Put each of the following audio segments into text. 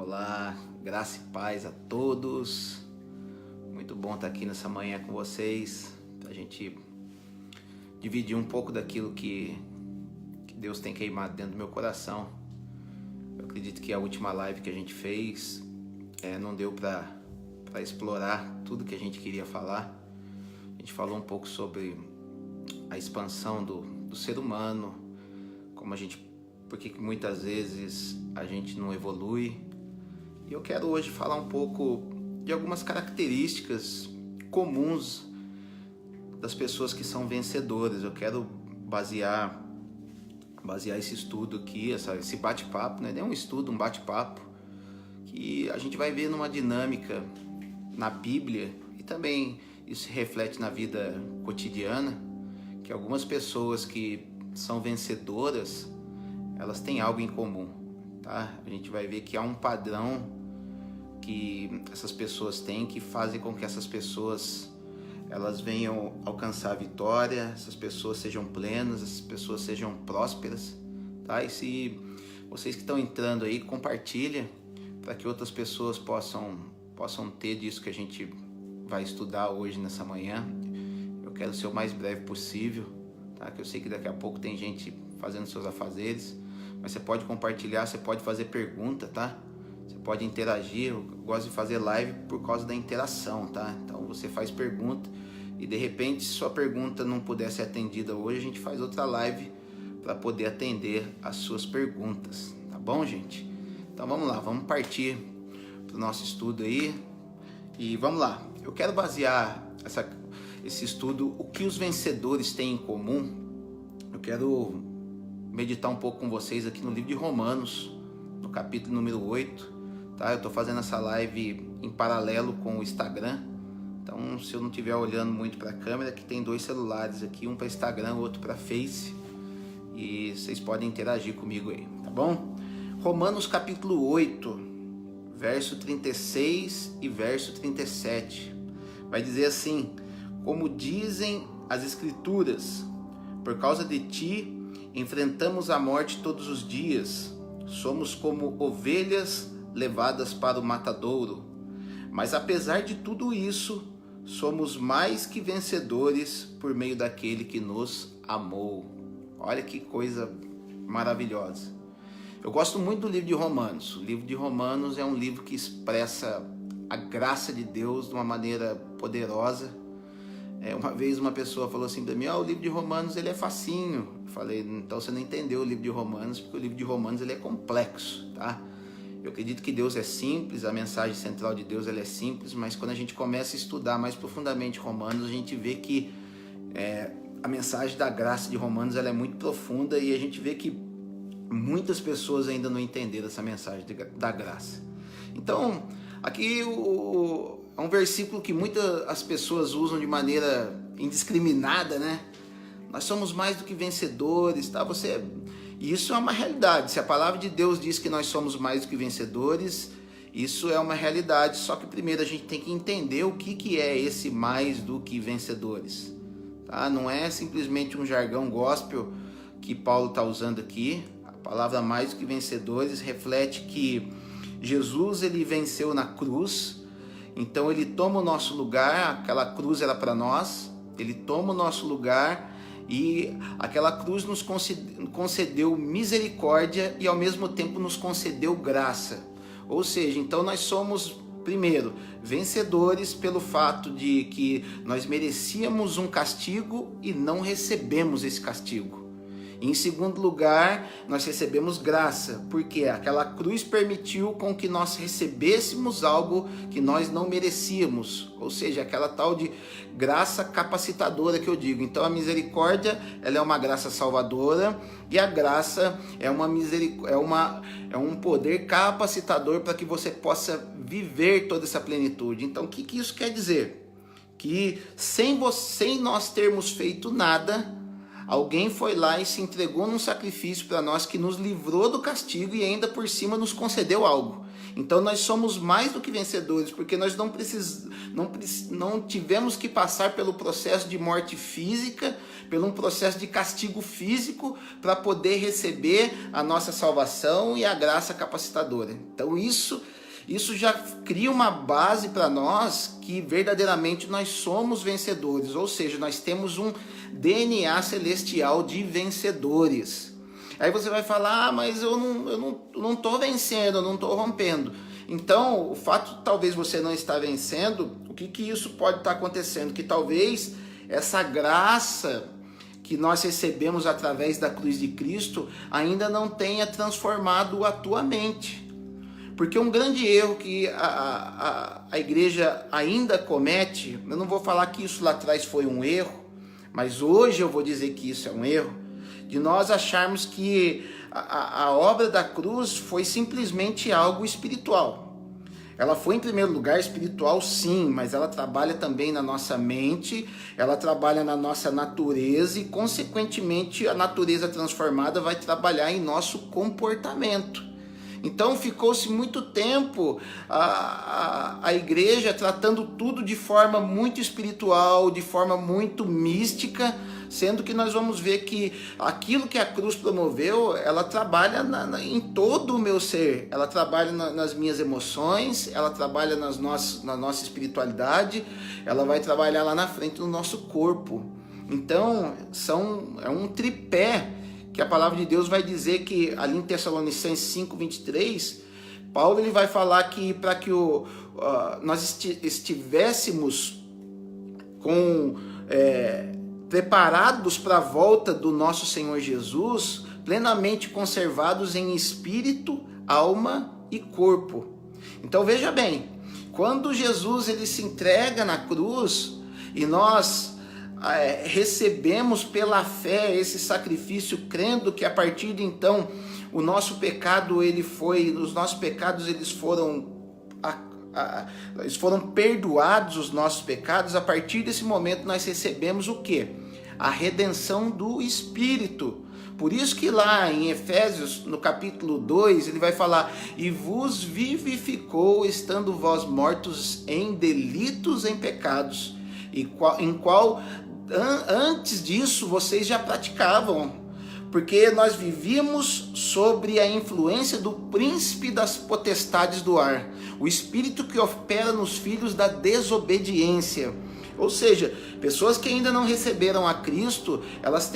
Olá, graça e paz a todos. Muito bom estar aqui nessa manhã com vocês, para a gente dividir um pouco daquilo que Deus tem queimado dentro do meu coração. Eu acredito que a última live que a gente fez não deu para explorar tudo que a gente queria falar. A gente falou um pouco sobre a expansão do ser humano, porque muitas vezes a gente não evolui. E eu quero hoje falar um pouco de algumas características comuns das pessoas que são vencedoras. Eu quero basear esse estudo aqui, esse bate-papo, né? Não é um estudo, um bate-papo, que a gente vai ver numa dinâmica na Bíblia, e também isso se reflete na vida cotidiana, que algumas pessoas que são vencedoras, elas têm algo em comum, tá? A gente vai ver que há um padrão que essas pessoas têm, que fazem com que essas pessoas elas venham alcançar a vitória, essas pessoas sejam plenas, essas pessoas sejam prósperas, tá? E se vocês que estão entrando aí, compartilha para que outras pessoas possam ter disso que a gente vai estudar hoje nessa manhã. Eu quero ser o mais breve possível, tá? Que eu sei que daqui a pouco tem gente fazendo seus afazeres, mas você pode compartilhar, você pode fazer pergunta, tá? Você pode interagir. Eu gosto de fazer live por causa da interação, tá? Então você faz pergunta e de repente, se sua pergunta não puder ser atendida hoje, a gente faz outra live para poder atender as suas perguntas, tá bom, gente? Então vamos lá, vamos partir para o nosso estudo aí e vamos lá. Eu quero basear esse estudo, o que os vencedores têm em comum. Eu quero meditar um pouco com vocês aqui no livro de Romanos, no capítulo número 8, tá? Eu estou fazendo essa live em paralelo com o Instagram, então se eu não estiver olhando muito para a câmera, que tem dois celulares aqui, um para Instagram, outro para Face, e vocês podem interagir comigo aí, tá bom? Romanos capítulo 8, verso 36 e verso 37, vai dizer assim: como dizem as Escrituras, por causa de ti enfrentamos a morte todos os dias, somos como ovelhas levadas para o matadouro, mas apesar de tudo isso, somos mais que vencedores por meio daquele que nos amou. Olha que coisa maravilhosa. Eu gosto muito do livro de Romanos. O livro de Romanos é um livro que expressa a graça de Deus de uma maneira poderosa. Uma vez uma pessoa falou assim para mim: o livro de Romanos ele é facinho. Eu falei: então você não entendeu o livro de Romanos, porque o livro de Romanos ele é complexo, tá? Eu acredito que Deus é simples, a mensagem central de Deus ela é simples, mas quando a gente começa a estudar mais profundamente Romanos, a gente vê que a mensagem da graça de Romanos ela é muito profunda, e a gente vê que muitas pessoas ainda não entenderam essa mensagem da graça. Então, aqui é um versículo que muitas as pessoas usam de maneira indiscriminada, né? Nós somos mais do que vencedores, tá? E isso é uma realidade. Se a palavra de Deus diz que nós somos mais do que vencedores, isso é uma realidade. Só que primeiro a gente tem que entender o que é esse mais do que vencedores, tá? Não é simplesmente um jargão gospel que Paulo está usando aqui. A palavra mais do que vencedores reflete que Jesus ele venceu na cruz. Então ele toma o nosso lugar, aquela cruz era para nós, ele toma o nosso lugar, e aquela cruz nos concedeu misericórdia e ao mesmo tempo nos concedeu graça. Ou seja, então nós somos, primeiro, vencedores pelo fato de que nós merecíamos um castigo e não recebemos esse castigo. Em segundo lugar, nós recebemos graça, porque aquela cruz permitiu com que nós recebêssemos algo que nós não merecíamos, ou seja, aquela tal de graça capacitadora que eu digo. Então a misericórdia ela é uma graça salvadora, e a graça é um poder capacitador para que você possa viver toda essa plenitude. Então o que isso quer dizer? Que sem nós termos feito nada, alguém foi lá e se entregou num sacrifício para nós que nos livrou do castigo e ainda por cima nos concedeu algo. Então nós somos mais do que vencedores, porque nós não tivemos que passar pelo processo de morte física, pelo um processo de castigo físico, para poder receber a nossa salvação e a graça capacitadora. Então isso já cria uma base para nós que verdadeiramente nós somos vencedores, ou seja, nós temos um DNA celestial de vencedores. Aí você vai falar, mas eu não estou vencendo, eu não estou rompendo. Então, o fato de talvez você não estar vencendo, o que isso pode estar acontecendo? Que talvez essa graça que nós recebemos através da cruz de Cristo ainda não tenha transformado a tua mente. Porque um grande erro que a igreja ainda comete, eu não vou falar que isso lá atrás foi um erro, mas hoje eu vou dizer que isso é um erro, de nós acharmos que a obra da cruz foi simplesmente algo espiritual. Ela foi, em primeiro lugar, espiritual, sim, mas ela trabalha também na nossa mente, ela trabalha na nossa natureza e, consequentemente, a natureza transformada vai trabalhar em nosso comportamento. Então ficou-se muito tempo a igreja tratando tudo de forma muito espiritual, de forma muito mística, sendo que nós vamos ver que aquilo que a cruz promoveu, ela trabalha em todo o meu ser, ela trabalha nas minhas emoções, ela trabalha na nossa espiritualidade, ela vai trabalhar lá na frente no nosso corpo. Então é um tripé que a palavra de Deus vai dizer que ali em Tessalonicenses 5:23, Paulo ele vai falar que para que nós estivéssemos preparados para a volta do nosso Senhor Jesus, plenamente conservados em espírito, alma e corpo. Então veja bem, quando Jesus ele se entrega na cruz e nós recebemos pela fé esse sacrifício, crendo que a partir de então os nossos pecados eles foram perdoados, os nossos pecados. A partir desse momento nós recebemos o quê? A redenção do Espírito. Por isso que lá em Efésios, no capítulo 2, ele vai falar: e vos vivificou, estando vós mortos em delitos, em pecados, em qual antes disso vocês já praticavam, porque nós vivíamos sobre a influência do príncipe das potestades do ar, o espírito que opera nos filhos da desobediência. Ou seja, pessoas que ainda não receberam a Cristo, elas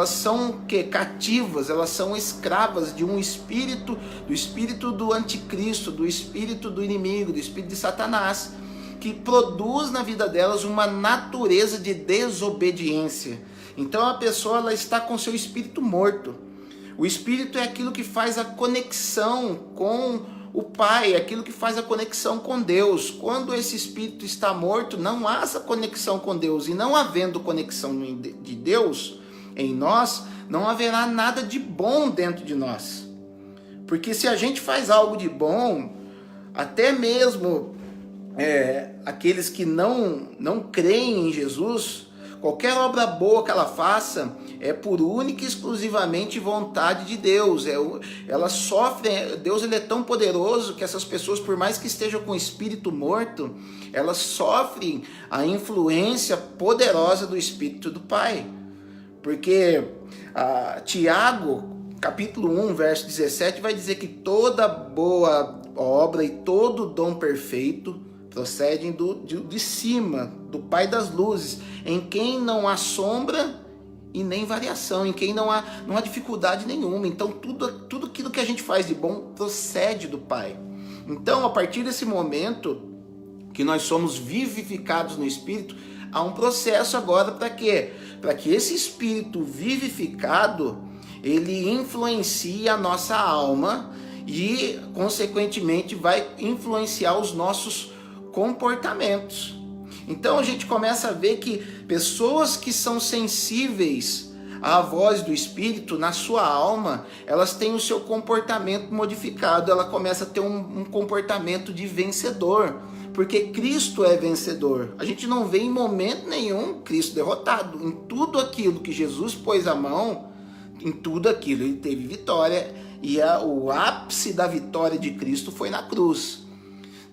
são cativas, elas são escravas de um espírito, do espírito do anticristo, do espírito do inimigo, do espírito de Satanás, que produz na vida delas uma natureza de desobediência. Então a pessoa ela está com seu espírito morto. O espírito é aquilo que faz a conexão com o Pai, é aquilo que faz a conexão com Deus. Quando esse espírito está morto, não há essa conexão com Deus. E não havendo conexão de Deus em nós, não haverá nada de bom dentro de nós. Porque se a gente faz algo de bom, até mesmo aqueles que não creem em Jesus, qualquer obra boa que ela faça é por única e exclusivamente vontade de Deus. Ela sofre, Deus ele é tão poderoso que essas pessoas, por mais que estejam com o espírito morto, elas sofrem a influência poderosa do Espírito do Pai. Porque Tiago, capítulo 1, verso 17, vai dizer que toda boa obra e todo dom perfeito procedem de cima, do Pai das luzes, em quem não há sombra e nem variação, em quem não há dificuldade nenhuma. Então tudo aquilo que a gente faz de bom procede do Pai. Então, a partir desse momento que nós somos vivificados no Espírito, há um processo agora para quê? Para que esse Espírito vivificado, ele influencie a nossa alma e, consequentemente, vai influenciar os nossos comportamentos. Então a gente começa a ver que pessoas que são sensíveis à voz do Espírito na sua alma, elas têm o seu comportamento modificado, ela começa a ter um comportamento de vencedor, porque Cristo é vencedor. A gente não vê em momento nenhum Cristo derrotado. Em tudo aquilo que Jesus pôs a mão, em tudo aquilo ele teve vitória e o ápice da vitória de Cristo foi na cruz.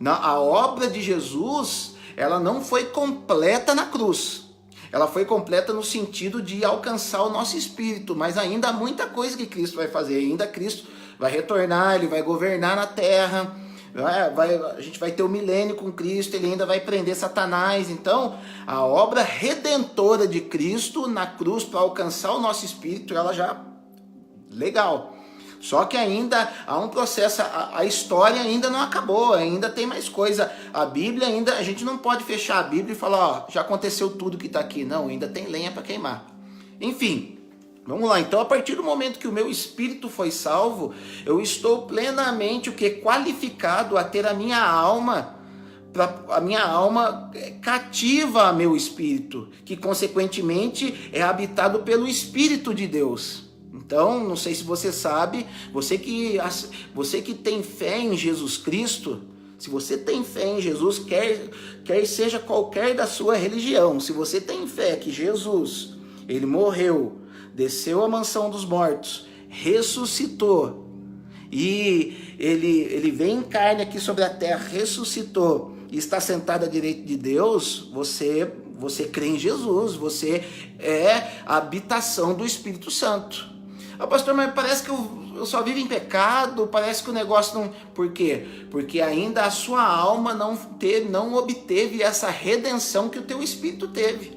A obra de Jesus, ela não foi completa na cruz. Ela foi completa no sentido de alcançar o nosso espírito, mas ainda há muita coisa que Cristo vai fazer. Ainda Cristo vai retornar, ele vai governar na terra, a gente vai ter o milênio com Cristo, ele ainda vai prender Satanás. Então, a obra redentora de Cristo na cruz para alcançar o nosso espírito, ela já... legal. Só que ainda há um processo, a história ainda não acabou, ainda tem mais coisa. A Bíblia ainda, a gente não pode fechar a Bíblia e falar, ó, já aconteceu tudo que está aqui. Não, ainda tem lenha para queimar. Enfim, vamos lá. Então, a partir do momento que o meu espírito foi salvo, eu estou plenamente qualificado a ter a minha alma cativa a meu espírito, que consequentemente é habitado pelo Espírito de Deus. Então, não sei se você sabe, você que tem fé em Jesus Cristo, se você tem fé em Jesus, quer seja qualquer da sua religião, se você tem fé que Jesus, ele morreu, desceu à mansão dos mortos, ressuscitou, e ele vem em carne aqui sobre a terra, ressuscitou, e está sentado à direita de Deus, você crê em Jesus, você é a habitação do Espírito Santo. Ah, pastor, mas parece que eu só vivo em pecado, parece que o negócio não... Por quê? Porque ainda a sua alma não obteve essa redenção que o teu espírito teve.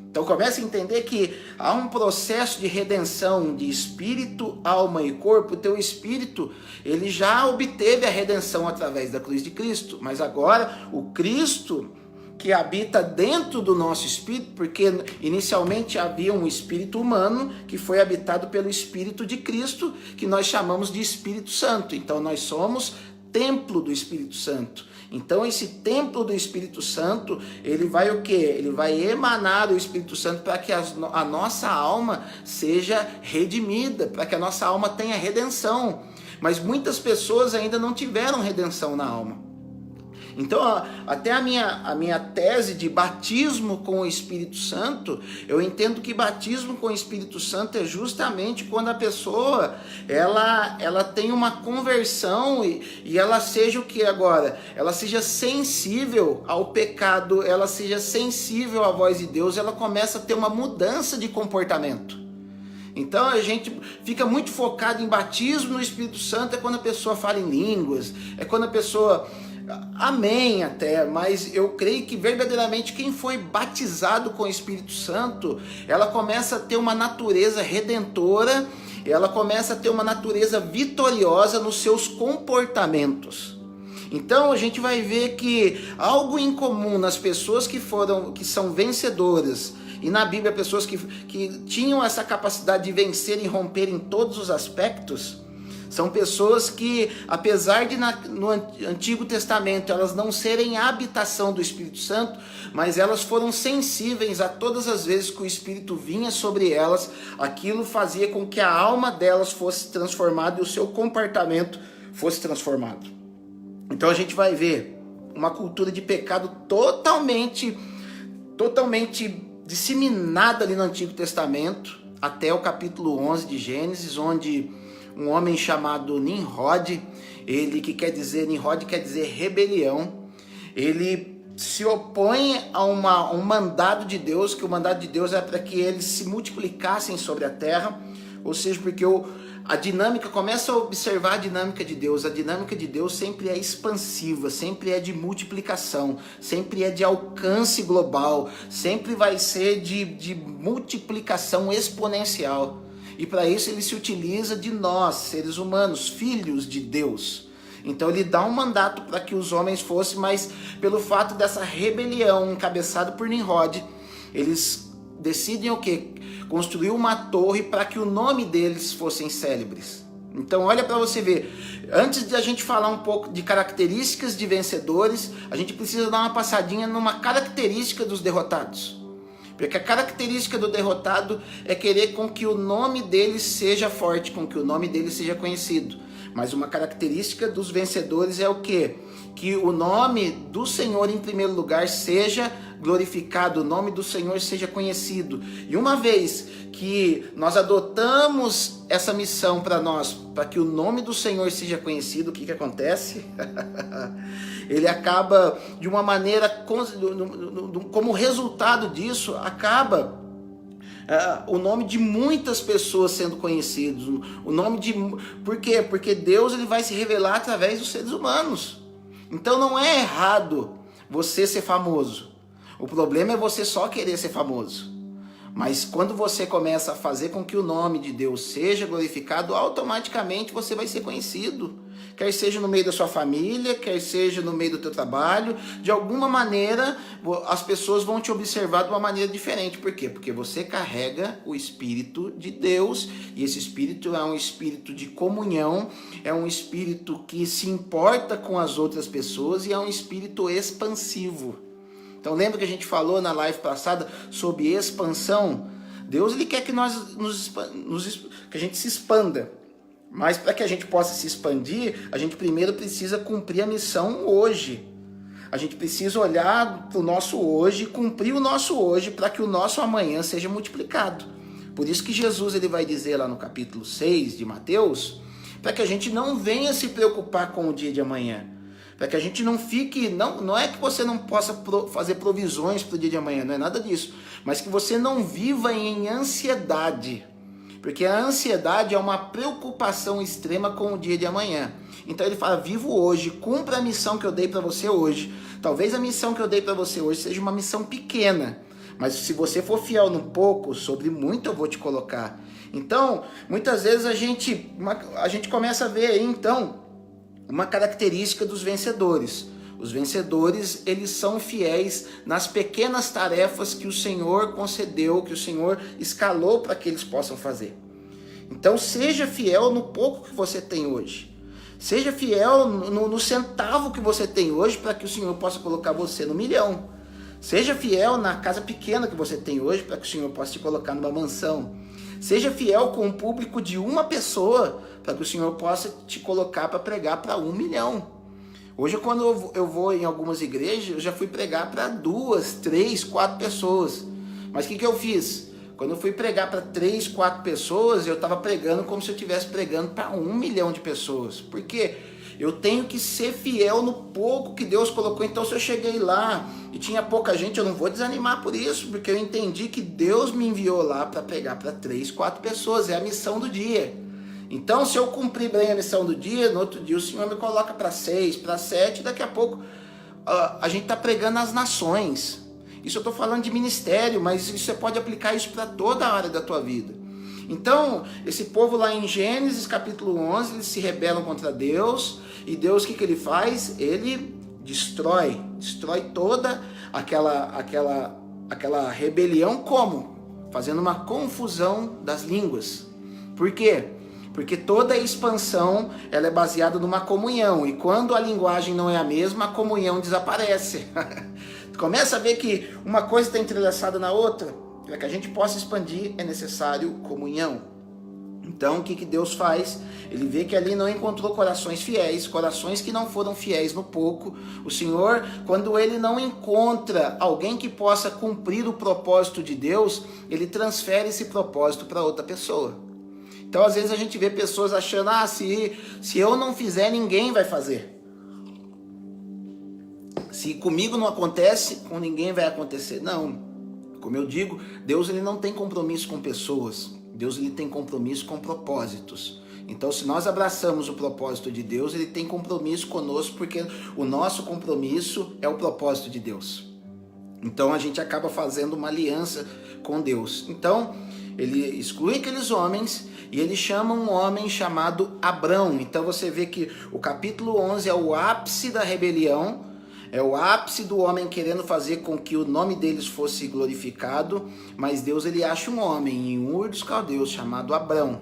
Então comece a entender que há um processo de redenção de espírito, alma e corpo. O teu espírito, ele já obteve a redenção através da cruz de Cristo, mas agora o Cristo que habita dentro do nosso espírito, porque inicialmente havia um espírito humano que foi habitado pelo Espírito de Cristo, que nós chamamos de Espírito Santo. Então nós somos templo do Espírito Santo. Então esse templo do Espírito Santo, ele vai o quê? Ele vai emanar o Espírito Santo para que a nossa alma seja redimida, para que a nossa alma tenha redenção. Mas muitas pessoas ainda não tiveram redenção na alma. Então, até a minha tese de batismo com o Espírito Santo, eu entendo que batismo com o Espírito Santo é justamente quando a pessoa, ela tem uma conversão e ela seja o que agora? Ela seja sensível ao pecado, ela seja sensível à voz de Deus, ela começa a ter uma mudança de comportamento. Então a gente fica muito focado em batismo no Espírito Santo, é quando a pessoa fala em línguas, é quando a pessoa... Amém até, mas eu creio que verdadeiramente quem foi batizado com o Espírito Santo, ela começa a ter uma natureza redentora, ela começa a ter uma natureza vitoriosa nos seus comportamentos. Então a gente vai ver que algo em comum nas pessoas que são vencedoras, e na Bíblia pessoas que tinham essa capacidade de vencer e romper em todos os aspectos, são pessoas que, apesar de no Antigo Testamento elas não serem a habitação do Espírito Santo, mas elas foram sensíveis a todas as vezes que o Espírito vinha sobre elas, aquilo fazia com que a alma delas fosse transformada e o seu comportamento fosse transformado. Então a gente vai ver uma cultura de pecado totalmente disseminada ali no Antigo Testamento, até o capítulo 11 de Gênesis, onde um homem chamado Nimrod, Nimrod quer dizer rebelião, ele se opõe a um mandado de Deus, que o mandado de Deus é para que eles se multiplicassem sobre a terra, ou seja, porque a dinâmica, começa a observar a dinâmica de Deus sempre é expansiva, sempre é de multiplicação, sempre é de alcance global, sempre vai ser de multiplicação exponencial. E para isso ele se utiliza de nós, seres humanos, filhos de Deus. Então ele dá um mandato para que os homens fossem, mas pelo fato dessa rebelião encabeçada por Nimrod, eles decidem o quê? Construir uma torre para que o nome deles fossem célebres. Então olha para você ver, antes de a gente falar um pouco de características de vencedores, a gente precisa dar uma passadinha numa característica dos derrotados. Porque a característica do derrotado é querer com que o nome dele seja forte, com que o nome dele seja conhecido. Mas uma característica dos vencedores é o quê? Que o nome do Senhor em primeiro lugar seja glorificado, o nome do Senhor seja conhecido. E uma vez que nós adotamos essa missão para nós, para que o nome do Senhor seja conhecido, o que acontece? Ele acaba de uma maneira, como resultado disso, acaba o nome de muitas pessoas sendo conhecidos. Por quê? Porque Deus ele vai se revelar através dos seres humanos. Então não é errado você ser famoso. O problema é você só querer ser famoso. Mas quando você começa a fazer com que o nome de Deus seja glorificado, automaticamente você vai ser conhecido. Quer seja no meio da sua família, quer seja no meio do teu trabalho, de alguma maneira as pessoas vão te observar de uma maneira diferente. Por quê? Porque você carrega o Espírito de Deus, e esse Espírito é um Espírito de comunhão, é um Espírito que se importa com as outras pessoas e é um Espírito expansivo. Então lembra que a gente falou na live passada sobre expansão? Deus ele quer que que a gente se expanda. Mas para que a gente possa se expandir, a gente primeiro precisa cumprir a missão hoje. A gente precisa olhar para o nosso hoje, cumprir o nosso hoje, para que o nosso amanhã seja multiplicado. Por isso que Jesus ele vai dizer lá no capítulo 6 de Mateus, para que a gente não venha se preocupar com o dia de amanhã. Para que a gente não fique, não é que você não possa fazer provisões para o dia de amanhã, não é nada disso. Mas que você não viva em ansiedade. Porque a ansiedade é uma preocupação extrema com o dia de amanhã. Então ele fala, viva hoje, cumpra a missão que eu dei para você hoje. Talvez a missão que eu dei para você hoje seja uma missão pequena. Mas se você for fiel no pouco, sobre muito eu vou te colocar. Então, muitas vezes a gente começa a ver aí, então, uma característica dos vencedores. Os vencedores, eles são fiéis nas pequenas tarefas que o Senhor concedeu, que o Senhor escalou para que eles possam fazer. Então, seja fiel no pouco que você tem hoje. Seja fiel no centavo que você tem hoje para que o Senhor possa colocar você no milhão. Seja fiel na casa pequena que você tem hoje para que o Senhor possa te colocar numa mansão. Seja fiel com o público de uma pessoa para que o Senhor possa te colocar para pregar para 1 milhão. Hoje, quando eu vou em algumas igrejas, eu já fui pregar para 2, 3, 4 pessoas. Mas o que eu fiz? Quando eu fui pregar para 3, 4 pessoas, eu estava pregando como se eu estivesse pregando para 1 milhão de pessoas. Por quê? Eu tenho que ser fiel no pouco que Deus colocou. Então, se eu cheguei lá e tinha pouca gente, eu não vou desanimar por isso, porque eu entendi que Deus me enviou lá para pregar para 3, 4 pessoas. É a missão do dia. Então, se eu cumprir bem a missão do dia, no outro dia o Senhor me coloca para 6, para 7, daqui a pouco a gente está pregando as nações. Isso eu estou falando de ministério, mas você pode aplicar isso para toda a área da tua vida. Então, esse povo lá em Gênesis capítulo 11, eles se rebelam contra Deus, e Deus o que ele faz? Ele destrói toda aquela rebelião, como? Fazendo uma confusão das línguas. Por quê? Porque toda a expansão ela é baseada numa comunhão. E quando a linguagem não é a mesma, a comunhão desaparece. Começa a ver que uma coisa está entrelaçada na outra. Para que a gente possa expandir é necessário comunhão. Então o que Deus faz? Ele vê que ali não encontrou corações fiéis, corações que não foram fiéis no pouco. O Senhor, quando ele não encontra alguém que possa cumprir o propósito de Deus, ele transfere esse propósito para outra pessoa. Então, às vezes a gente vê pessoas achando, se eu não fizer, ninguém vai fazer. Se comigo não acontece, com ninguém vai acontecer. Não, como eu digo, Deus ele não tem compromisso com pessoas. Deus ele tem compromisso com propósitos. Então, se nós abraçamos o propósito de Deus, ele tem compromisso conosco, porque o nosso compromisso é o propósito de Deus. Então, a gente acaba fazendo uma aliança com Deus. Então, ele exclui aqueles homens e ele chama um homem chamado Abrão. Então você vê que o capítulo 11 é o ápice da rebelião, é o ápice do homem querendo fazer com que o nome deles fosse glorificado, mas Deus ele acha um homem em Ur dos Caldeus chamado Abrão,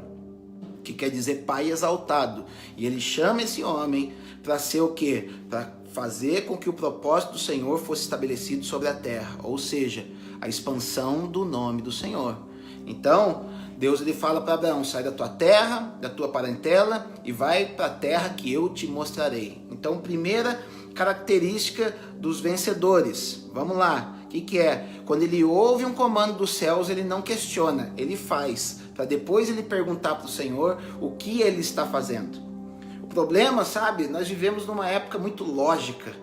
que quer dizer pai exaltado, e ele chama esse homem para ser o quê? Para fazer com que o propósito do Senhor fosse estabelecido sobre a terra, ou seja, a expansão do nome do Senhor. Então, Deus ele fala para Abraão: sai da tua terra, da tua parentela e vai para a terra que eu te mostrarei. Então, primeira característica dos vencedores. Vamos lá, o que é? Quando ele ouve um comando dos céus, ele não questiona, ele faz, para depois ele perguntar para o Senhor o que ele está fazendo. O problema, sabe, nós vivemos numa época muito lógica.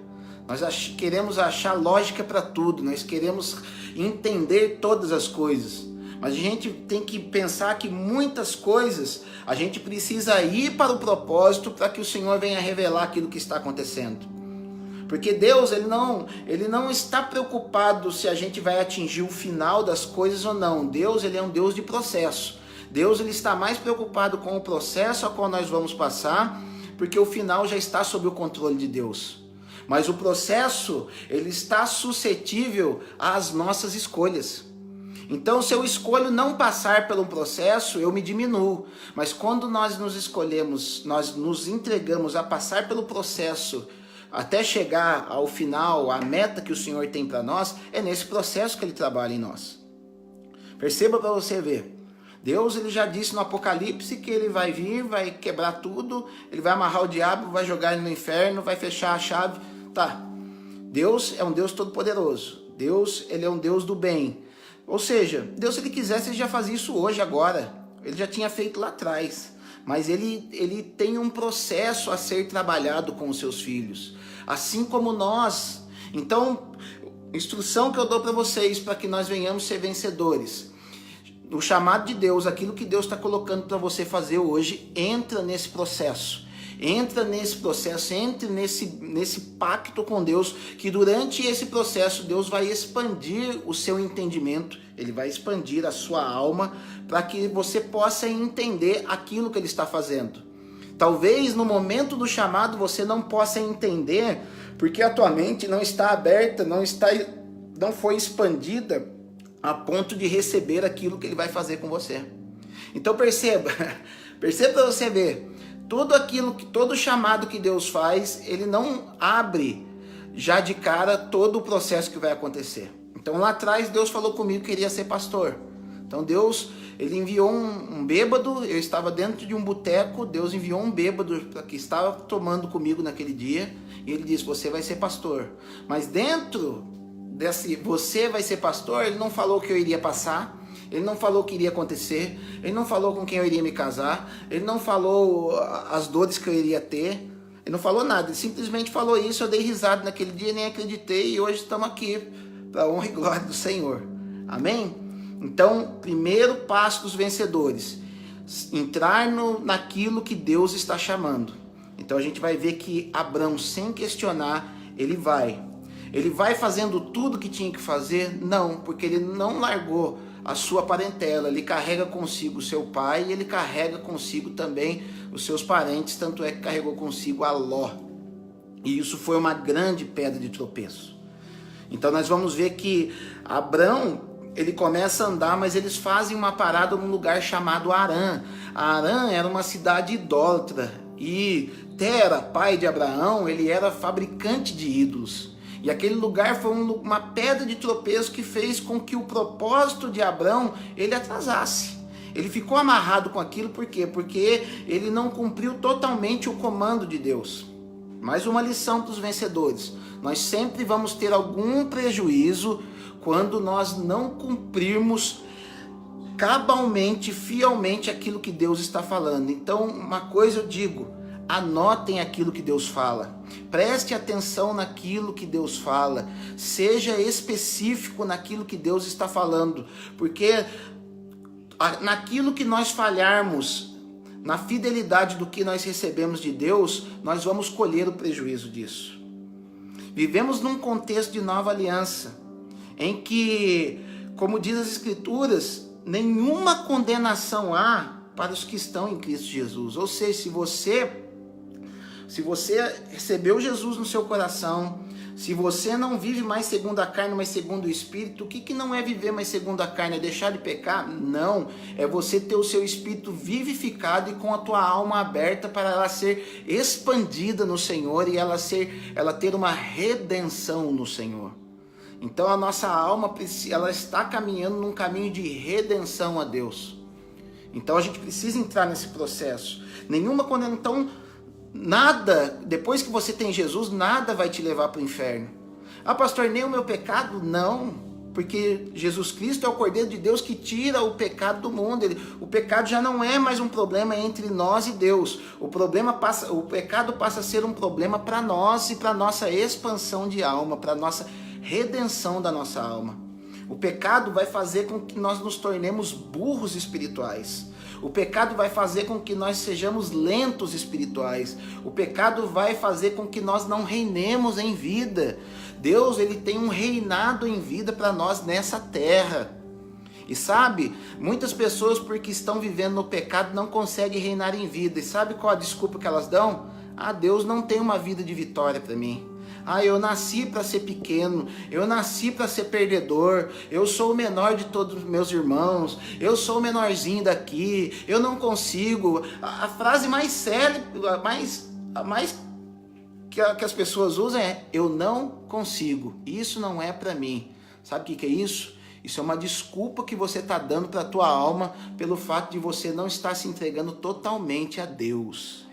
Nós queremos achar lógica para tudo, nós queremos entender todas as coisas. Mas a gente tem que pensar que muitas coisas a gente precisa ir para o propósito para que o Senhor venha revelar aquilo que está acontecendo. Porque Deus ele não está preocupado se a gente vai atingir o final das coisas ou não. Deus ele é um Deus de processo. Deus ele está mais preocupado com o processo a qual nós vamos passar, porque o final já está sob o controle de Deus. Mas o processo, ele está suscetível às nossas escolhas. Então, se eu escolho não passar pelo processo, eu me diminuo. Mas quando nós nos escolhemos, nós nos entregamos a passar pelo processo, até chegar ao final, a meta que o Senhor tem para nós, é nesse processo que Ele trabalha em nós. Perceba para você ver. Deus ele já disse no Apocalipse que ele vai vir, vai quebrar tudo, ele vai amarrar o diabo, vai jogar ele no inferno, vai fechar a chave. Tá, Deus é um Deus todo-poderoso, Deus ele é um Deus do bem. Ou seja, Deus se ele quisesse ele já fazia isso hoje, agora. Ele já tinha feito lá atrás. Mas ele tem um processo a ser trabalhado com os seus filhos. Assim como nós. Então, instrução que eu dou para vocês para que nós venhamos ser vencedores. O chamado de Deus, aquilo que Deus está colocando para você fazer hoje, entra nesse processo. Entra nesse processo, entre nesse pacto com Deus, que durante esse processo Deus vai expandir o seu entendimento, Ele vai expandir a sua alma, para que você possa entender aquilo que Ele está fazendo. Talvez no momento do chamado você não possa entender, porque a tua mente não está aberta, não foi expandida a ponto de receber aquilo que Ele vai fazer com você. Então perceba para você ver, todo chamado que Deus faz, Ele não abre já de cara todo o processo que vai acontecer. Então lá atrás Deus falou comigo que queria ser pastor. Então Deus, Ele enviou um bêbado, eu estava dentro de um boteco, Deus enviou um bêbado que estava tomando comigo naquele dia, e Ele disse: você vai ser pastor. Mas dentro desse você vai ser pastor, Ele não falou que eu iria passar, Ele não falou o que iria acontecer, Ele não falou com quem eu iria me casar, Ele não falou as dores que eu iria ter, Ele não falou nada, Ele simplesmente falou isso. Eu dei risada naquele dia, nem acreditei, e hoje estamos aqui para a honra e glória do Senhor. Amém? Então, primeiro passo dos vencedores, entrar naquilo que Deus está chamando. Então a gente vai ver que Abrão, sem questionar, ele vai fazendo tudo que tinha que fazer? Não, porque ele não largou a sua parentela, ele carrega consigo o seu pai e ele carrega consigo também os seus parentes, tanto é que carregou consigo a Ló. E isso foi uma grande pedra de tropeço. Então nós vamos ver que Abrão, ele começa a andar, mas eles fazem uma parada num lugar chamado Harã. Harã era uma cidade idólatra e Tera, pai de Abraão, ele era fabricante de ídolos. E aquele lugar foi uma pedra de tropeço que fez com que o propósito de Abrão, ele atrasasse. Ele ficou amarrado com aquilo, por quê? Porque ele não cumpriu totalmente o comando de Deus. Mais uma lição para os vencedores. Nós sempre vamos ter algum prejuízo quando nós não cumprirmos cabalmente, fielmente aquilo que Deus está falando. Então, uma coisa eu digo: anotem aquilo que Deus fala, preste atenção naquilo que Deus fala, seja específico naquilo que Deus está falando, porque naquilo que nós falharmos, na fidelidade do que nós recebemos de Deus, nós vamos colher o prejuízo disso. Vivemos num contexto de nova aliança, em que, como diz as Escrituras, nenhuma condenação há para os que estão em Cristo Jesus. Ou seja, se você recebeu Jesus no seu coração, se você não vive mais segundo a carne, mas segundo o Espírito, o que não é viver mais segundo a carne? É deixar de pecar? Não, é você ter o seu Espírito vivificado e com a tua alma aberta para ela ser expandida no Senhor e ela ter uma redenção no Senhor. Então a nossa alma, ela está caminhando num caminho de redenção a Deus. Então a gente precisa entrar nesse processo. Então, nada, depois que você tem Jesus, nada vai te levar para o inferno. Ah, pastor, nem o meu pecado? Não. Porque Jesus Cristo é o Cordeiro de Deus que tira o pecado do mundo. O pecado já não é mais um problema entre nós e Deus. O pecado passa a ser um problema para nós e para nossa expansão de alma, para nossa redenção da nossa alma. O pecado vai fazer com que nós nos tornemos burros espirituais. O pecado vai fazer com que nós sejamos lentos espirituais. O pecado vai fazer com que nós não reinemos em vida. Deus, ele tem um reinado em vida para nós nessa terra. E sabe, muitas pessoas, porque estão vivendo no pecado, não conseguem reinar em vida. E sabe qual a desculpa que elas dão? Ah, Deus não tem uma vida de vitória para mim. Ah, eu nasci para ser pequeno, eu nasci para ser perdedor, eu sou o menor de todos os meus irmãos, eu sou o menorzinho daqui, eu não consigo. A frase mais séria, a mais que as pessoas usam é: eu não consigo, isso não é para mim. Sabe o que é isso? Isso é uma desculpa que você está dando para a tua alma pelo fato de você não estar se entregando totalmente a Deus.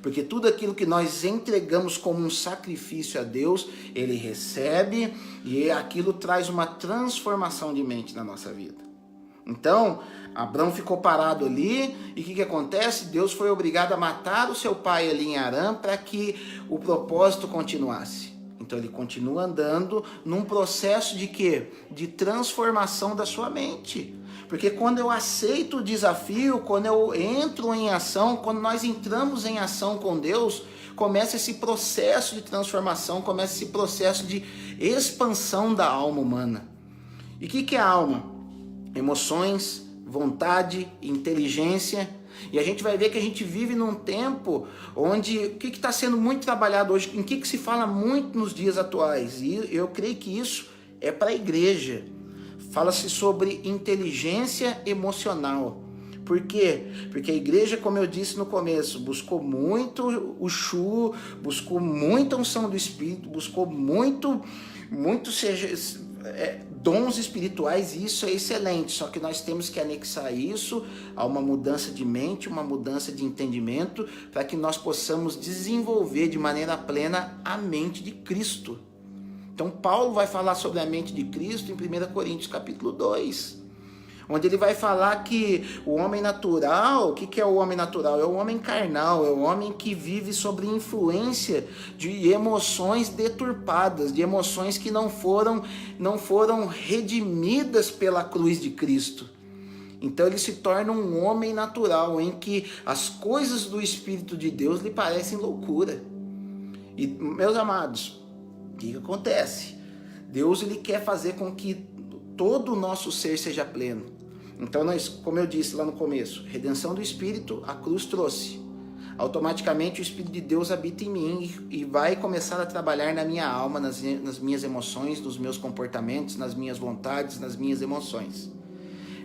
Porque tudo aquilo que nós entregamos como um sacrifício a Deus, Ele recebe, e aquilo traz uma transformação de mente na nossa vida. Então, Abrão ficou parado ali, e o que acontece? Deus foi obrigado a matar o seu pai ali em Harã para que o propósito continuasse. Então ele continua andando num processo de quê? De transformação da sua mente. Porque quando eu aceito o desafio, quando eu entro em ação, quando nós entramos em ação com Deus, começa esse processo de transformação, começa esse processo de expansão da alma humana. E o que é a alma? Emoções, vontade, inteligência. E a gente vai ver que a gente vive num tempo onde o que está sendo muito trabalhado hoje, em que se fala muito nos dias atuais. E eu creio que isso é para a igreja. Fala-se sobre inteligência emocional. Por quê? Porque a igreja, como eu disse no começo, buscou muito o Shu, buscou muita unção do Espírito, buscou muito dons espirituais, e isso é excelente, só que nós temos que anexar isso a uma mudança de mente, uma mudança de entendimento, para que nós possamos desenvolver de maneira plena a mente de Cristo. Então Paulo vai falar sobre a mente de Cristo em 1 Coríntios capítulo 2, onde ele vai falar que o homem natural, o que é o homem natural? É o homem carnal, é o homem que vive sob influência de emoções deturpadas, de emoções que não foram redimidas pela cruz de Cristo. Então ele se torna um homem natural, em que as coisas do Espírito de Deus lhe parecem loucura. E, meus amados, o que acontece? Deus, ele quer fazer com que todo o nosso ser seja pleno. Então nós, como eu disse lá no começo, redenção do Espírito, a cruz trouxe. Automaticamente o Espírito de Deus habita em mim e vai começar a trabalhar na minha alma, nas minhas emoções, nos meus comportamentos, nas minhas vontades, nas minhas emoções.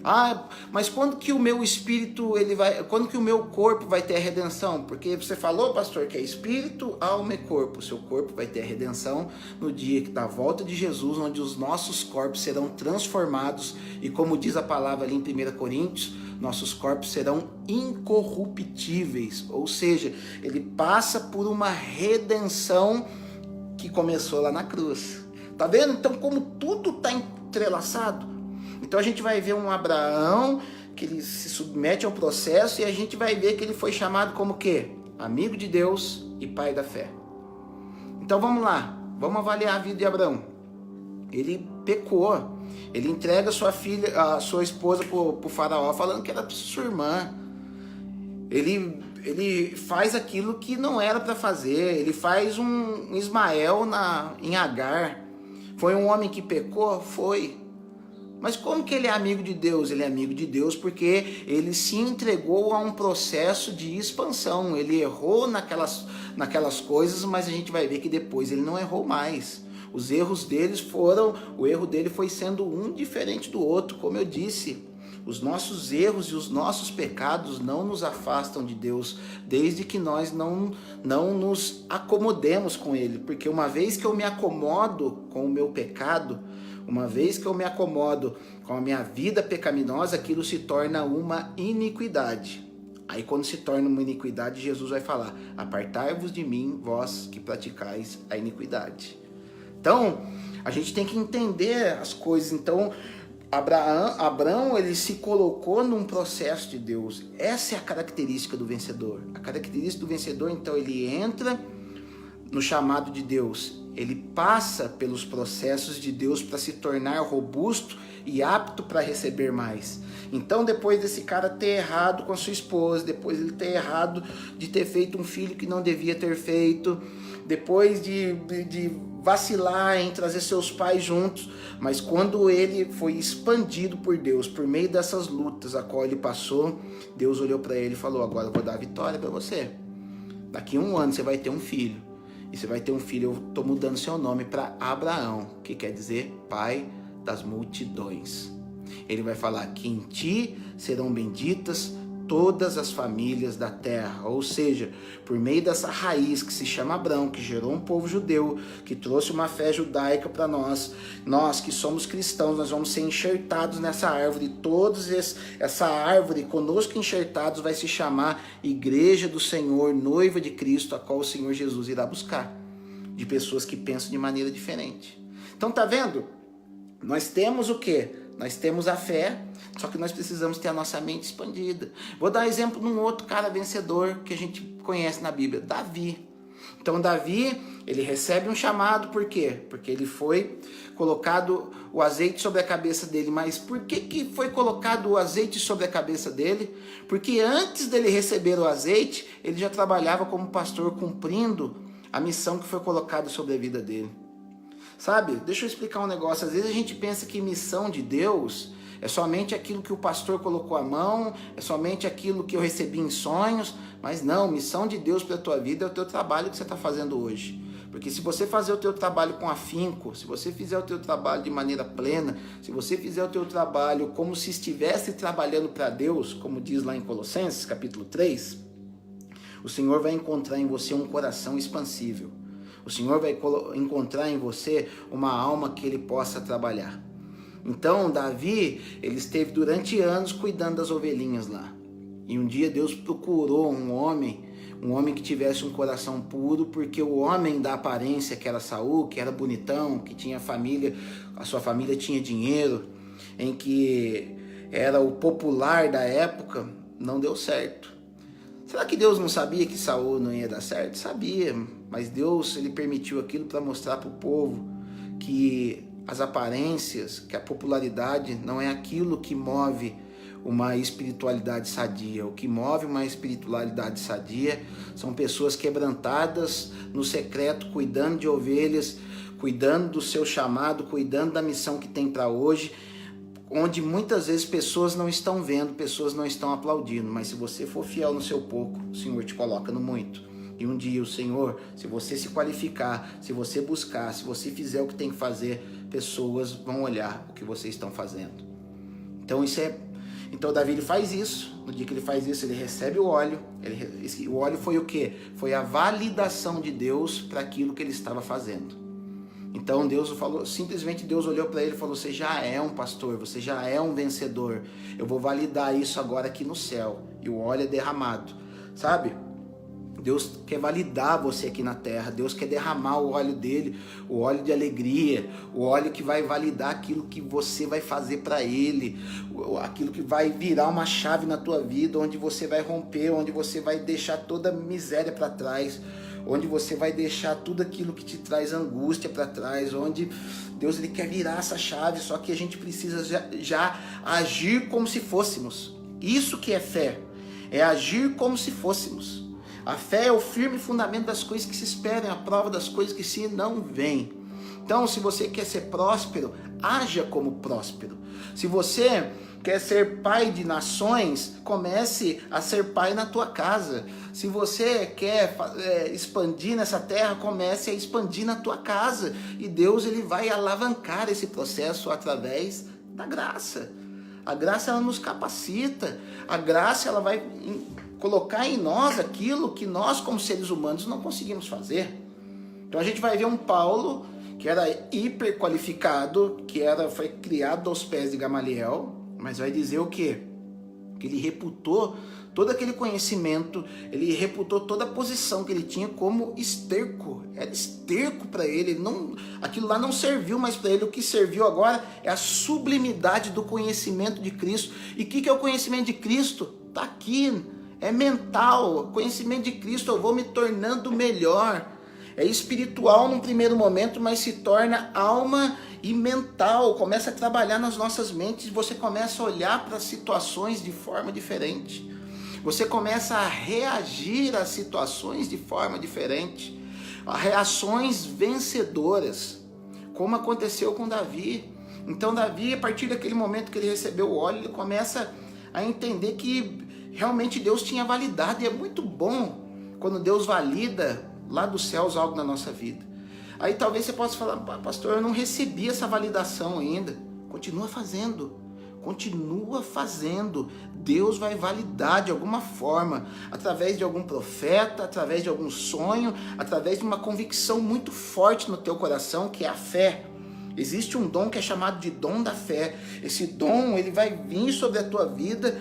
Ah, mas quando que o meu espírito, quando que o meu corpo vai ter a redenção? Porque você falou, pastor, que é espírito, alma e corpo. O seu corpo vai ter a redenção no dia da volta de Jesus, onde os nossos corpos serão transformados, e como diz a palavra ali em 1 Coríntios, nossos corpos serão incorruptíveis, ou seja, ele passa por uma redenção que começou lá na cruz. Tá vendo? Então, como tudo está entrelaçado. Então a gente vai ver um Abraão que ele se submete ao processo, e a gente vai ver que ele foi chamado como o quê? Amigo de Deus e pai da fé. Então vamos lá, vamos avaliar a vida de Abraão. Ele pecou, ele entrega a sua esposa para o faraó, falando que era sua irmã. Ele faz aquilo que não era para fazer, ele faz um Ismael em Agar. Foi um homem que pecou? Foi. Mas como que ele é amigo de Deus? Ele é amigo de Deus porque ele se entregou a um processo de expansão. Ele errou naquelas coisas, mas a gente vai ver que depois ele não errou mais. Os erros deles o erro dele foi sendo um diferente do outro. Como eu disse, os nossos erros e os nossos pecados não nos afastam de Deus, desde que nós não nos acomodemos com ele. Porque uma vez que eu me acomodo com o meu pecado, Uma vez que eu me acomodo com a minha vida pecaminosa, aquilo se torna uma iniquidade. Aí quando se torna uma iniquidade, Jesus vai falar: apartai-vos de mim, vós que praticais a iniquidade. Então, a gente tem que entender as coisas. Então, Abraão, ele se colocou num processo de Deus. Essa é a característica do vencedor. A característica do vencedor, então, ele entra no chamado de Deus. Ele passa pelos processos de Deus para se tornar robusto e apto para receber mais. Então, depois desse cara ter errado com a sua esposa, depois ele ter errado de ter feito um filho que não devia ter feito, depois de vacilar em trazer seus pais juntos, mas quando ele foi expandido por Deus, por meio dessas lutas a qual ele passou, Deus olhou para ele e falou: agora eu vou dar a vitória para você. Daqui a 1 ano você vai ter um filho. E você vai ter um filho, eu estou mudando seu nome para Abraão, que quer dizer pai das multidões. Ele vai falar que em ti serão benditas todas as famílias da terra. Ou seja, por meio dessa raiz que se chama Abraão, que gerou um povo judeu, que trouxe uma fé judaica para nós que somos cristãos, nós vamos ser enxertados nessa árvore. Essa árvore conosco enxertados vai se chamar Igreja do Senhor, noiva de Cristo, a qual o Senhor Jesus irá buscar, de pessoas que pensam de maneira diferente. Então tá vendo? Nós temos o quê? Nós temos a fé, só que nós precisamos ter a nossa mente expandida. Vou dar exemplo de um outro cara vencedor que a gente conhece na Bíblia, Davi. Então Davi, ele recebe um chamado, por quê? Porque ele foi colocado o azeite sobre a cabeça dele. Mas por que foi colocado o azeite sobre a cabeça dele? Porque antes dele receber o azeite, ele já trabalhava como pastor, cumprindo a missão que foi colocada sobre a vida dele. Sabe, deixa eu explicar um negócio. Às vezes a gente pensa que missão de Deus é somente aquilo que o pastor colocou a mão, é somente aquilo que eu recebi em sonhos, mas não, missão de Deus para a tua vida é o teu trabalho que você está fazendo hoje. Porque se você fazer o teu trabalho com afinco, se você fizer o teu trabalho de maneira plena, se você fizer o teu trabalho como se estivesse trabalhando para Deus, como diz lá em Colossenses capítulo 3, o Senhor vai encontrar em você um coração expansível. O Senhor vai encontrar em você uma alma que Ele possa trabalhar. Então, Davi, ele esteve durante anos cuidando das ovelhinhas lá. E um dia Deus procurou um homem que tivesse um coração puro, porque o homem da aparência, que era Saul, que era bonitão, que tinha família, a sua família tinha dinheiro, em que era o popular da época, não deu certo. Será que Deus não sabia que Saul não ia dar certo? Sabia, mas Deus, ele permitiu aquilo para mostrar para o povo que as aparências, que a popularidade não é aquilo que move uma espiritualidade sadia. O que move uma espiritualidade sadia são pessoas quebrantadas no secreto, cuidando de ovelhas, cuidando do seu chamado, cuidando da missão que tem para hoje, onde muitas vezes pessoas não estão vendo, pessoas não estão aplaudindo, mas se você for fiel no seu pouco, o Senhor te coloca no muito. E um dia o Senhor, se você se qualificar, se você buscar, se você fizer o que tem que fazer, pessoas vão olhar o que vocês estão fazendo. Então Davi, ele faz isso. No dia que ele faz isso, ele recebe o óleo. O óleo foi o quê? Foi a validação de Deus para aquilo que ele estava fazendo. Então Deus falou, simplesmente Deus olhou para ele e falou: você já é um pastor, você já é um vencedor. Eu vou validar isso agora aqui no céu. E o óleo é derramado, sabe? Deus quer validar você aqui na terra. Deus quer derramar o óleo dele, o óleo de alegria, o óleo que vai validar aquilo que você vai fazer para ele, aquilo que vai virar uma chave na tua vida, onde você vai romper, onde você vai deixar toda a miséria para trás, onde você vai deixar tudo aquilo que te traz angústia para trás, onde Deus, ele quer virar essa chave. Só que a gente precisa já agir como se fôssemos. Isso que é fé, é agir como se fôssemos. A fé é o firme fundamento das coisas que se esperam, a prova das coisas que se não veem. Então, se você quer ser próspero, haja como próspero. Se você quer ser pai de nações, comece a ser pai na tua casa. Se você quer expandir nessa terra, comece a expandir na tua casa. E Deus, ele vai alavancar esse processo através da graça. A graça, ela nos capacita. A graça, ela vai colocar em nós aquilo que nós, como seres humanos, não conseguimos fazer. Então a gente vai ver um Paulo que era hiper qualificado, foi criado aos pés de Gamaliel, mas vai dizer o quê? Que ele reputou todo aquele conhecimento, ele reputou toda a posição que ele tinha como esterco. Era esterco para ele, aquilo lá não serviu mais para ele. O que serviu agora é a sublimidade do conhecimento de Cristo. E o que é o conhecimento de Cristo? Está aqui, é mental. O conhecimento de Cristo, eu vou me tornando melhor. É espiritual num primeiro momento, mas se torna alma e mental. Começa a trabalhar nas nossas mentes, você começa a olhar para as situações de forma diferente. Você começa a reagir às situações de forma diferente. Reações vencedoras, como aconteceu com Davi. Então Davi, a partir daquele momento que ele recebeu o óleo, ele começa a entender que realmente Deus tinha validado. E é muito bom quando Deus valida lá dos céus algo na nossa vida. Aí talvez você possa falar, pastor, eu não recebi essa validação ainda. Continua fazendo. Continua fazendo. Deus vai validar de alguma forma, através de algum profeta, através de algum sonho, através de uma convicção muito forte no teu coração, que é a fé. Existe um dom que é chamado de dom da fé. Esse dom, ele vai vir sobre a tua vida,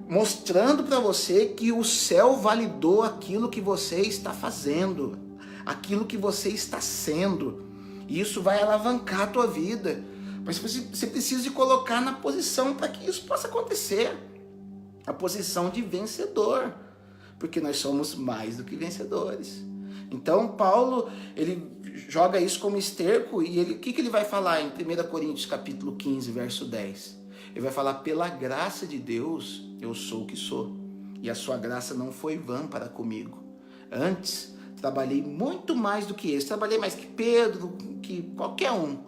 mostrando para você que o céu validou aquilo que você está fazendo, aquilo que você está sendo. E isso vai alavancar a tua vida. Mas você precisa de colocar na posição para que isso possa acontecer. A posição de vencedor. Porque nós somos mais do que vencedores. Então Paulo, ele joga isso como esterco. E o que ele vai falar em 1 Coríntios capítulo 15, verso 10? Ele vai falar, pela graça de Deus, eu sou o que sou. E a sua graça não foi vã para comigo. Antes, trabalhei muito mais do que esse. Trabalhei mais que Pedro, que qualquer um.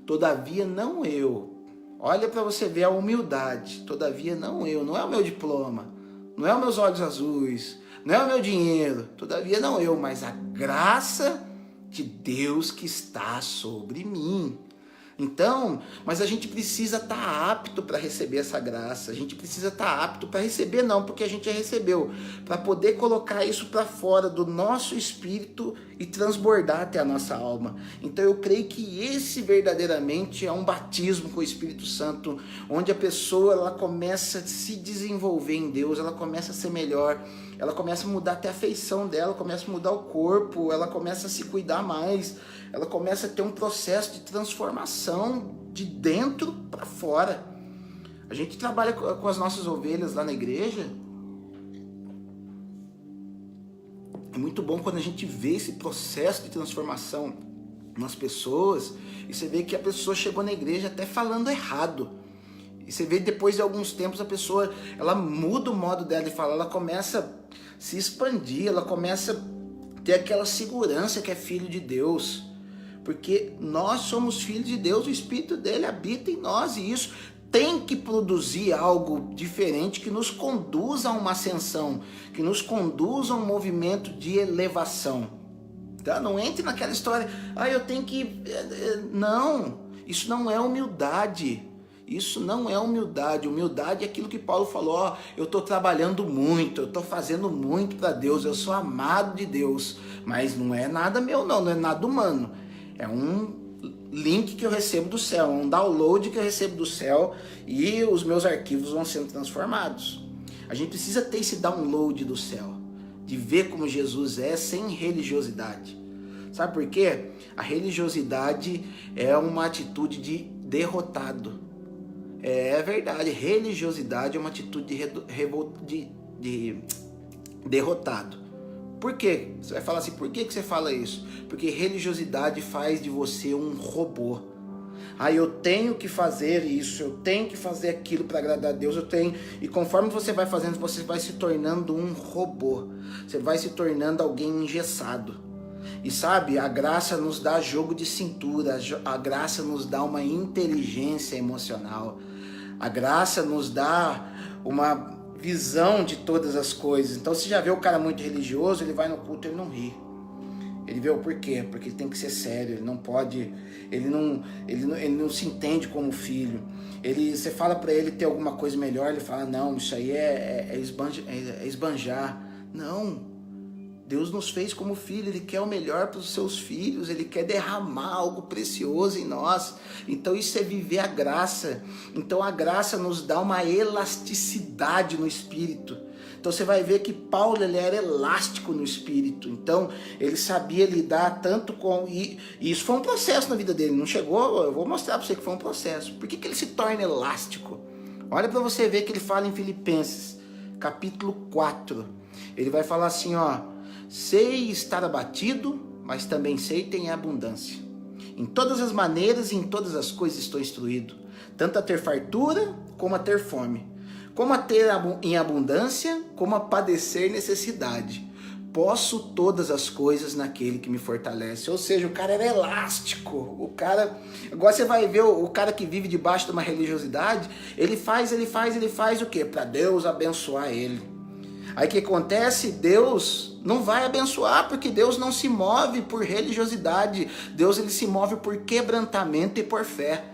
Todavia não eu. Olha para você ver a humildade. Todavia não eu. Não é o meu diploma. Não é os meus olhos azuis. Não é o meu dinheiro. Todavia não eu, mas a graça de Deus que está sobre mim. Então, mas a gente precisa estar apto para receber essa graça. A gente precisa estar apto para receber, não porque a gente já recebeu, para poder colocar isso para fora do nosso espírito e transbordar até a nossa alma. Então eu creio que esse verdadeiramente é um batismo com o Espírito Santo, onde a pessoa ela começa a se desenvolver em Deus, ela começa a ser melhor, ela começa a mudar até a feição dela, começa a mudar o corpo, ela começa a se cuidar mais, ela começa a ter um processo de transformação de dentro para fora. A gente trabalha com as nossas ovelhas lá na igreja. É muito bom quando a gente vê esse processo de transformação nas pessoas e você vê que a pessoa chegou na igreja até falando errado. E você vê depois de alguns tempos a pessoa, ela muda o modo dela de falar, ela começa a se expandir, ela começa a ter aquela segurança que é filho de Deus. Porque nós somos filhos de Deus, o Espírito dele habita em nós e isso tem que produzir algo diferente que nos conduza a uma ascensão, que nos conduza a um movimento de elevação. Tá? Não entre naquela história, eu tenho que... Não, isso não é humildade. Isso não é humildade. Humildade é aquilo que Paulo falou, eu estou trabalhando muito, eu estou fazendo muito para Deus, eu sou amado de Deus, mas não é nada meu não é nada humano. É um link que eu recebo do céu, um download que eu recebo do céu e os meus arquivos vão sendo transformados. A gente precisa ter esse download do céu, de ver como Jesus é sem religiosidade. Sabe por quê? A religiosidade é uma atitude de derrotado. É verdade, religiosidade é uma atitude de derrotado. Por quê? Você vai falar assim, por que você fala isso? Porque religiosidade faz de você um robô. Eu tenho que fazer isso, eu tenho que fazer aquilo para agradar a Deus, E conforme você vai fazendo, você vai se tornando um robô. Você vai se tornando alguém engessado. E sabe, a graça nos dá jogo de cintura, a graça nos dá uma inteligência emocional. A graça nos dá uma visão de todas as coisas. Então você já vê o cara muito religioso, ele vai no culto e ele não ri. Ele vê o porquê, porque ele tem que ser sério, ele não pode, ele não se entende como filho. Você fala para ele ter alguma coisa melhor, ele fala, não, isso aí é esbanjar. Não, Deus nos fez como filho, Ele quer o melhor para os seus filhos, Ele quer derramar algo precioso em nós. Então isso é viver a graça. Então a graça nos dá uma elasticidade no espírito. Então você vai ver que Paulo, ele era elástico no espírito. Então ele sabia lidar tanto com... E isso foi um processo na vida dele, não chegou... Eu vou mostrar para você que foi um processo. Por que ele se torna elástico? Olha para você ver que ele fala em Filipenses, capítulo 4. Ele vai falar assim, ó: sei estar abatido, mas também sei ter abundância. Em todas as maneiras e em todas as coisas estou instruído, tanto a ter fartura como a ter fome, como a ter em abundância, como a padecer necessidade. Posso todas as coisas naquele que me fortalece. Ou seja, o cara era elástico. O cara... Agora você vai ver o cara que vive debaixo de uma religiosidade, ele faz o quê? Para Deus abençoar ele. Aí o que acontece? Deus não vai abençoar, porque Deus não se move por religiosidade. Deus, ele se move por quebrantamento e por fé.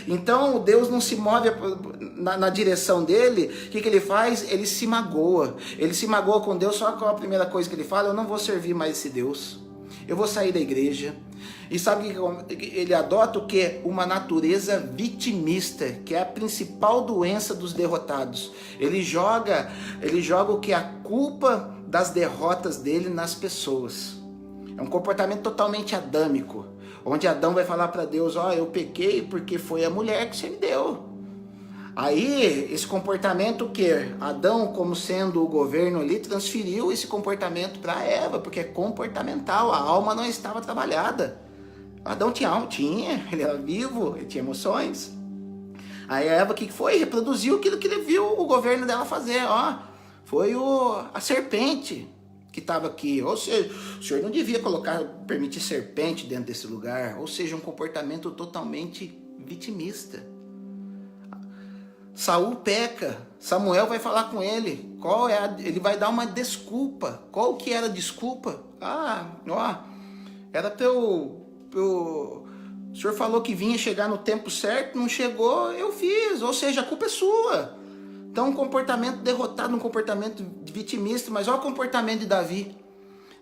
Então Deus não se move na direção dele. O que ele faz? Ele se magoa. Ele se magoa com Deus. Só que a primeira coisa que ele fala: eu não vou servir mais esse Deus, eu vou sair da igreja. E sabe que ele adota o que? Uma natureza vitimista, que é a principal doença dos derrotados. Ele joga o que? A culpa das derrotas dele nas pessoas. É um comportamento totalmente adâmico, onde Adão vai falar para Deus: ó, eu pequei porque foi a mulher que você me deu. Aí, esse comportamento que Adão, como sendo o governo ali, transferiu esse comportamento para Eva, porque é comportamental, a alma não estava trabalhada. Adão tinha alma, ele era vivo, ele tinha emoções. Aí a Eva, o que foi? Reproduziu aquilo que ele viu o governo dela fazer, ó. Foi a serpente que estava aqui. Ou seja, o Senhor não devia permitir serpente dentro desse lugar. Ou seja, um comportamento totalmente vitimista. Saul peca, Samuel vai falar com ele, ele vai dar uma desculpa. Qual que era a desculpa? Era o Senhor falou que vinha chegar no tempo certo, não chegou, eu fiz, ou seja, a culpa é sua. Então um comportamento derrotado, um comportamento vitimista. Mas olha o comportamento de Davi.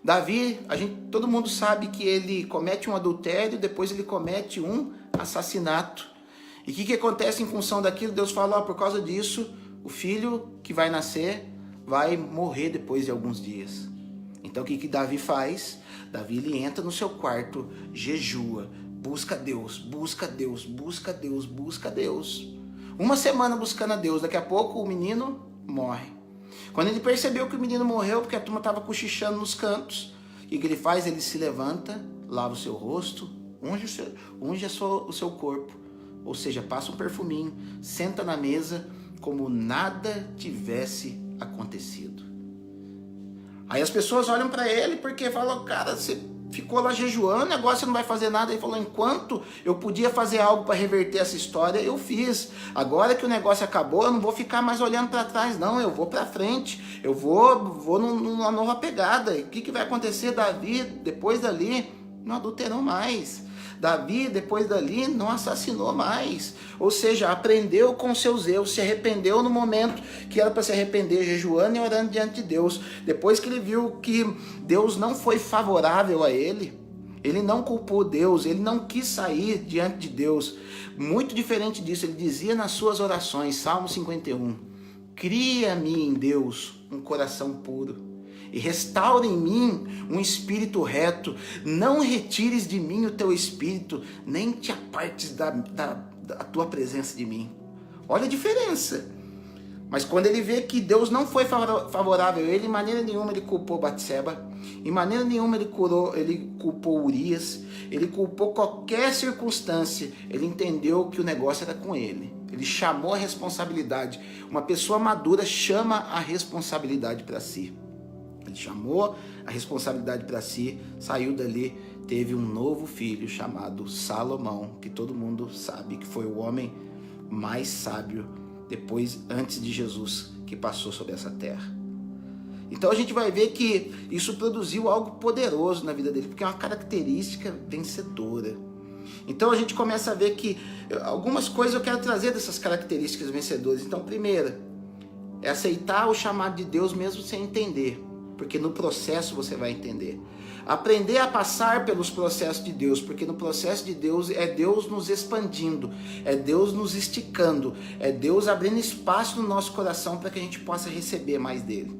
Davi, todo mundo sabe que ele comete um adultério, depois ele comete um assassinato. E o que acontece em função daquilo? Deus fala: por causa disso, o filho que vai nascer vai morrer depois de alguns dias. Então o que Davi faz? Davi, ele entra no seu quarto, jejua, busca Deus, busca Deus, busca Deus, busca Deus. Uma semana buscando a Deus, daqui a pouco o menino morre. Quando ele percebeu que o menino morreu, porque a turma estava cochichando nos cantos, o que ele faz? Ele se levanta, lava o seu rosto, unge o seu corpo. Ou seja, passa um perfuminho, senta na mesa como nada tivesse acontecido. Aí as pessoas olham para ele porque falam: cara, você ficou lá jejuando, agora você não vai fazer nada. Ele falou: enquanto eu podia fazer algo para reverter essa história, eu fiz. Agora que o negócio acabou, eu não vou ficar mais olhando para trás, não. Eu vou para frente, eu vou numa nova pegada. E o que vai acontecer? Davi, depois dali, não adulterou mais. Davi, depois dali, não assassinou mais. Ou seja, aprendeu com seus erros, se arrependeu no momento que era para se arrepender, jejuando e orando diante de Deus. Depois que ele viu que Deus não foi favorável a ele, ele não culpou Deus, ele não quis sair diante de Deus. Muito diferente disso, ele dizia nas suas orações, Salmo 51, cria-me em Deus um coração puro e restaura em mim um espírito reto. Não retires de mim o teu espírito, nem te apartes da tua presença de mim. Olha a diferença. Mas quando ele vê que Deus não foi favorável a ele, em maneira nenhuma ele culpou Batseba, em maneira nenhuma ele culpou Urias, ele culpou qualquer circunstância. Ele entendeu que o negócio era com ele. Ele chamou a responsabilidade. Uma pessoa madura chama a responsabilidade para si. Ele chamou a responsabilidade para si, saiu dali, teve um novo filho chamado Salomão, que todo mundo sabe que foi o homem mais sábio antes de Jesus, que passou sobre essa terra. Então a gente vai ver que isso produziu algo poderoso na vida dele, porque é uma característica vencedora. Então a gente começa a ver que algumas coisas eu quero trazer dessas características vencedoras. Então, primeira, é aceitar o chamado de Deus mesmo sem entender. porque no processo você vai entender. Aprender a passar pelos processos de Deus, porque no processo de Deus é Deus nos expandindo, é Deus nos esticando, é Deus abrindo espaço no nosso coração para que a gente possa receber mais dele.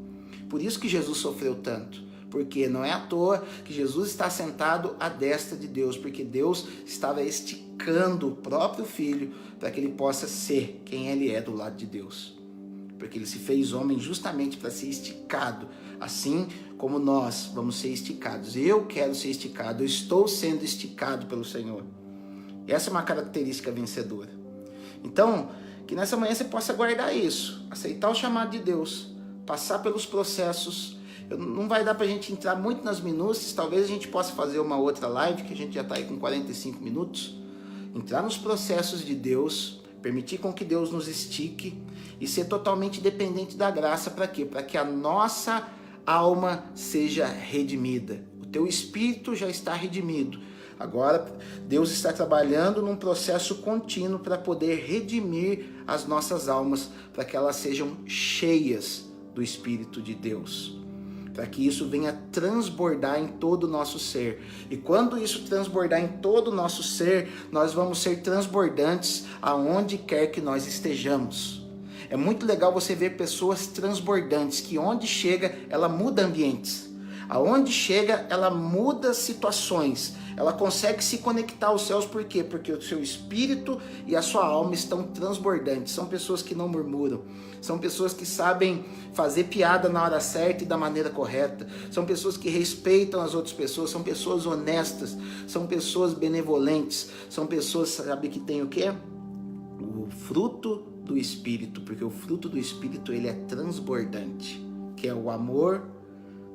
Por isso que Jesus sofreu tanto, porque não é à toa que Jesus está sentado à destra de Deus, porque Deus estava esticando o próprio Filho para que ele possa ser quem ele é do lado de Deus. Porque ele se fez homem justamente para ser esticado, assim como nós vamos ser esticados. Eu quero ser esticado, eu estou sendo esticado pelo Senhor. Essa é uma característica vencedora. Então, que nessa manhã você possa guardar isso, aceitar o chamado de Deus, passar pelos processos. Não vai dar para a gente entrar muito nas minúcias, talvez a gente possa fazer uma outra live, que a gente já está aí com 45 minutos. Entrar nos processos de Deus, permitir com que Deus nos estique e ser totalmente dependente da graça. Para quê? Para que a nossa alma seja redimida. O teu espírito já está redimido. Agora Deus está trabalhando num processo contínuo para poder redimir as nossas almas, para que elas sejam cheias do Espírito de Deus, para que isso venha transbordar em todo o nosso ser. E quando isso transbordar em todo o nosso ser, nós vamos ser transbordantes aonde quer que nós estejamos. É muito legal você ver pessoas transbordantes, que onde chega, ela muda ambientes. Aonde chega, ela muda situações. Ela consegue se conectar aos céus, por quê? Porque o seu espírito e a sua alma estão transbordantes. São pessoas que não murmuram. São pessoas que sabem fazer piada na hora certa e da maneira correta. São pessoas que respeitam as outras pessoas. São pessoas honestas. São pessoas benevolentes. São pessoas, sabe, que tem o quê? O fruto do Espírito. Porque o fruto do Espírito, ele é transbordante. Que é o amor,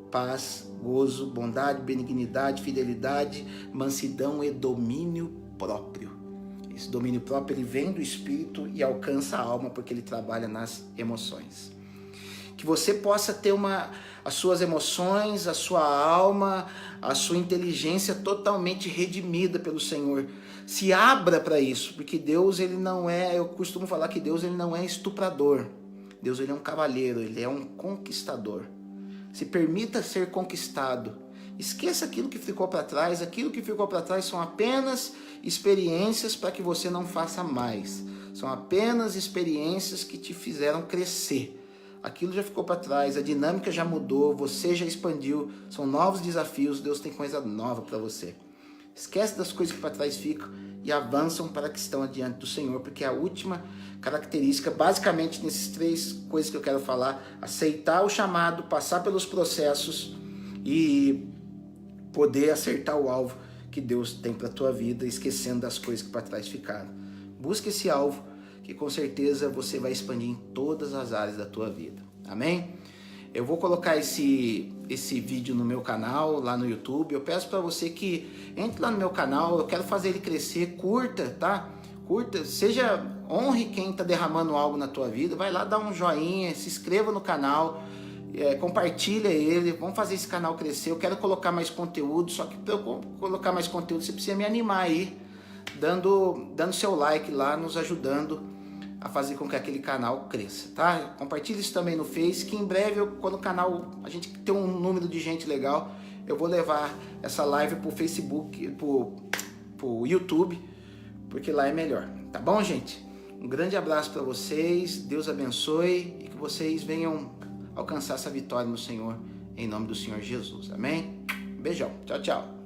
paz, gozo, bondade, benignidade, fidelidade, mansidão e domínio próprio. Esse domínio próprio, ele vem do Espírito e alcança a alma, porque ele trabalha nas emoções. Que você possa ter as suas emoções, a sua alma, a sua inteligência totalmente redimida pelo Senhor. Se abra para isso, porque Deus, ele não é, eu costumo falar que Deus, ele não é estuprador. Deus, ele é um cavalheiro, ele é um conquistador. Se permita ser conquistado. Esqueça aquilo que ficou para trás. Aquilo que ficou para trás são apenas experiências para que você não faça mais. São apenas experiências que te fizeram crescer. Aquilo já ficou para trás, a dinâmica já mudou, você já expandiu, são novos desafios, Deus tem coisa nova para você. Esquece das coisas que para trás ficam e avançam para que estão adiante do Senhor, porque a última característica, basicamente nesses 3 coisas que eu quero falar: aceitar o chamado, passar pelos processos e poder acertar o alvo que Deus tem para a tua vida, esquecendo das coisas que para trás ficaram. Busque esse alvo, que com certeza você vai expandir em todas as áreas da tua vida. Amém? Eu vou colocar esse vídeo no meu canal, lá no YouTube. Eu peço para você que entre lá no meu canal, eu quero fazer ele crescer. Curta, tá? Curta, honre quem está derramando algo na tua vida. Vai lá, dá um joinha, se inscreva no canal, compartilha ele. Vamos fazer esse canal crescer. Eu quero colocar mais conteúdo, só que para eu colocar mais conteúdo, você precisa me animar aí, dando seu like lá, nos ajudando a fazer com que aquele canal cresça, tá? Compartilhe isso também no Face, que em breve, quando o canal, a gente tem um número de gente legal, eu vou levar essa live pro Facebook, pro YouTube, porque lá é melhor, tá bom, gente? Um grande abraço para vocês, Deus abençoe e que vocês venham alcançar essa vitória no Senhor, em nome do Senhor Jesus, amém? Um beijão, tchau, tchau.